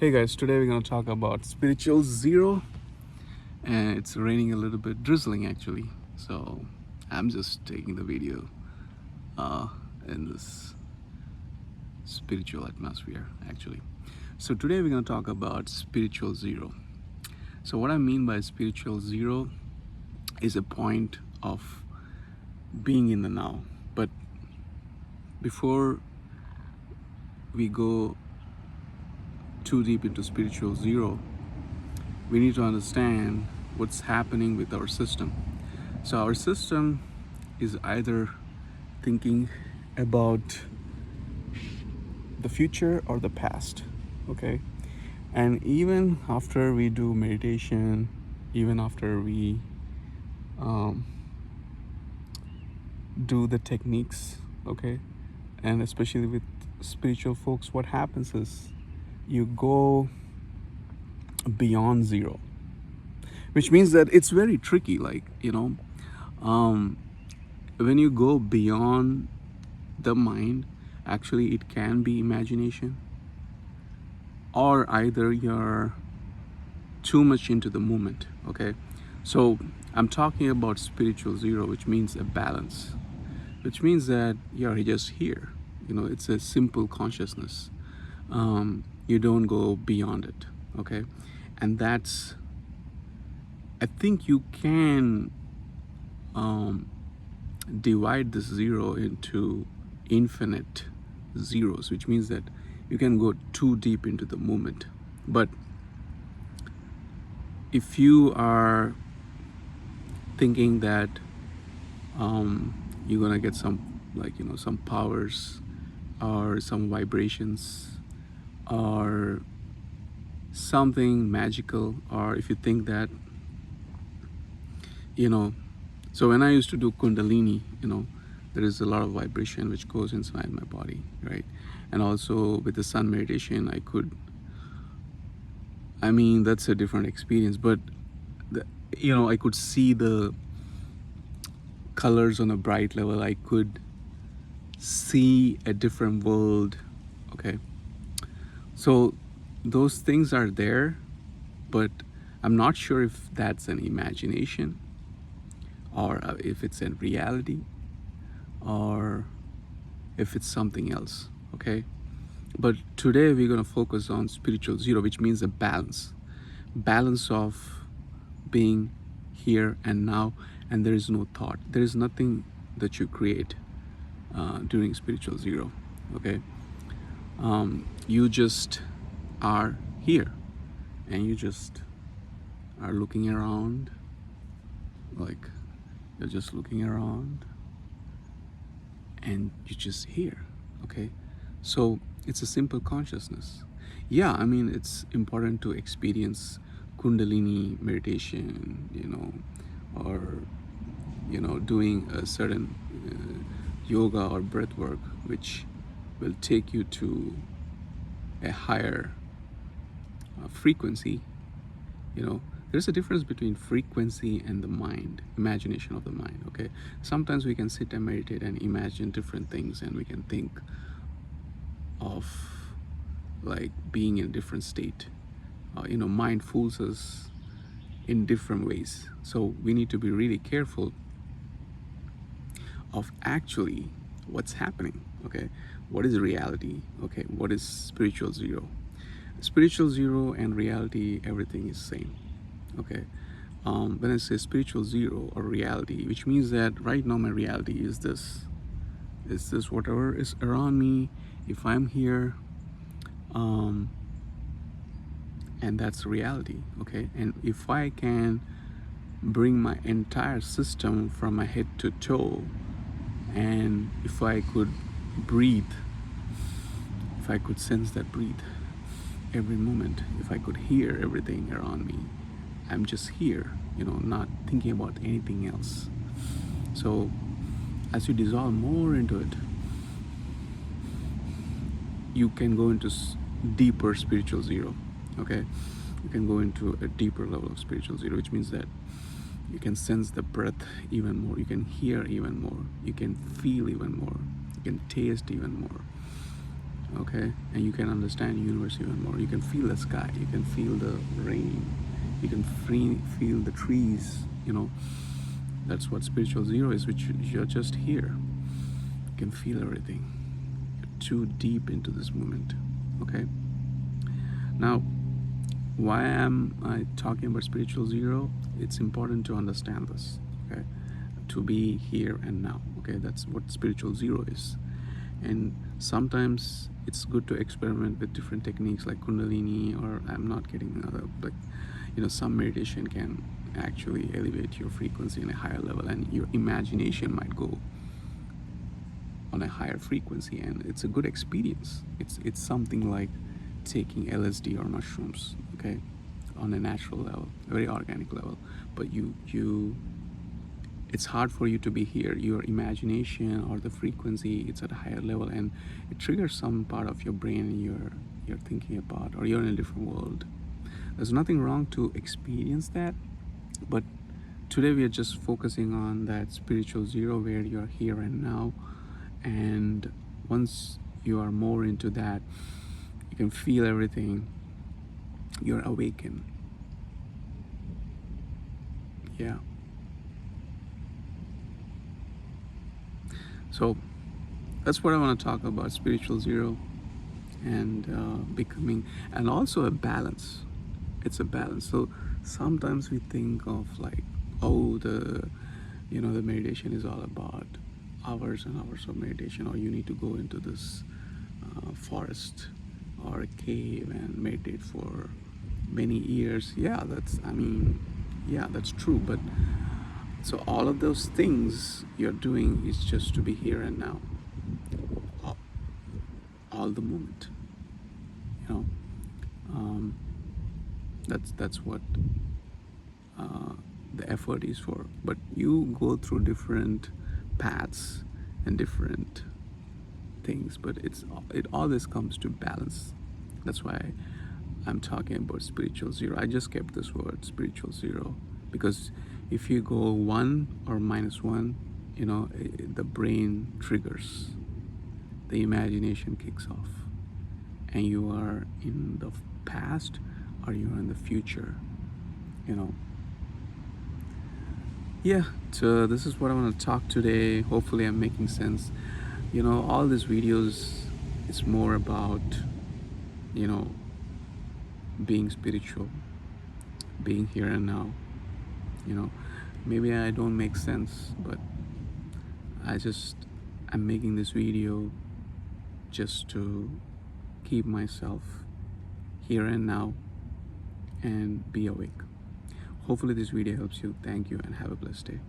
Hey guys, today we're going to talk about spiritual zero, and it's raining a little bit, drizzling actually. So I'm just taking the video in this spiritual atmosphere actually. So today we're going to talk about spiritual zero. So what I mean by spiritual zero is a point of being in the now. But before we go too deep into spiritual zero, we need to understand what's happening with our system. So our system is either thinking about the future or the past, okay? And even after we do meditation, even after we do the techniques, okay? And especially with spiritual folks, what happens is you go beyond zero, which means that it's very tricky. When you go beyond the mind, actually it can be imagination, or either you're too much into the moment, okay? So I'm talking about spiritual zero, which means a balance, which means that you're just here. It's a simple consciousness. You don't go beyond it, okay? And that's, I think you can divide this zero into infinite zeros, which means that you can go too deep into the moment. But if you are thinking that you're gonna get some some powers or some vibrations or something magical, or if you think that so when I used to do Kundalini, there is a lot of vibration which goes inside my body, right? And also with the sun meditation, that's a different experience, but I could see the colors on a bright level. I could see a different world, okay? So those things are there, but I'm not sure if that's an imagination, or if it's in reality, or if it's something else, okay? But today we're going to focus on spiritual zero, which means a balance of being here and now, and there is no thought. There is nothing that you create during spiritual zero, okay? You just are here, and you just are looking around, like you're just looking around, and you're just here, okay? So it's a simple consciousness. Yeah, it's important to experience Kundalini meditation, or doing a certain yoga or breath work, which will take you to a higher frequency. There's a difference between frequency and the mind, imagination of the mind, okay? Sometimes we can sit and meditate and imagine different things, and we can think of like being in a different state. Mind fools us in different ways. So we need to be really careful of actually what's happening, okay? What is reality, okay? What is spiritual zero? Spiritual zero and reality, everything is same, okay? When I say spiritual zero or reality, which means that right now my reality is this whatever is around me. If I'm here, and that's reality, okay? And if I can bring my entire system from my head to toe, and if I could breathe, if I could sense that breathe every moment, if I could hear everything around me, I'm just here, not thinking about anything else. So as you dissolve more into it, you can go into deeper spiritual zero, okay? You can go into a deeper level of spiritual zero, which means that you can sense the breath even more, you can hear even more, you can feel even more, you can taste even more, okay, and you can understand universe even more. You can feel the sky, you can feel the rain, you can feel the trees, you know. That's what spiritual zero is, which you're just here. You can feel everything. You're too deep into this moment, okay. Now, why am I talking about spiritual zero? It's important to understand this, okay, to be here and now, okay. That's what spiritual zero is. And sometimes it's good to experiment with different techniques like kundalini, or I'm not getting another, like, you know, some meditation can actually elevate your frequency in a higher level, and your imagination might go on a higher frequency, and it's a good experience. It's something like taking LSD or mushrooms, okay, on a natural level, a very organic level. But it's hard for you to be here. Your imagination or the frequency, it's at a higher level, and it triggers some part of your brain, and you're thinking about, or you're in a different world. There's nothing wrong to experience that, but today we are just focusing on that spiritual zero where you're here and now. And once you are more into that, you can feel everything. You're awakened. Yeah. So that's what I want to talk about, spiritual zero, and becoming, and also a balance. It's a balance. So sometimes we think of like, oh, the meditation is all about hours and hours of meditation, or you need to go into this forest or a cave and meditate for many years. Yeah, that's true. But so all of those things you're doing is just to be here and now, all the moment. You know, that's what the effort is for. But you go through different paths and different things, but it always comes to balance. That's why I'm talking about spiritual zero. I just kept this word spiritual zero, because if you go 1 or -1, the brain triggers, the imagination kicks off, and you are in the past or you are in the future. Yeah, so this is what I want to talk today. Hopefully I'm making sense. All these videos, it's more about being spiritual, being here and now. Maybe I don't make sense, but I'm making this video just to keep myself here and now and be awake. Hopefully this video helps you. Thank you and have a blessed day.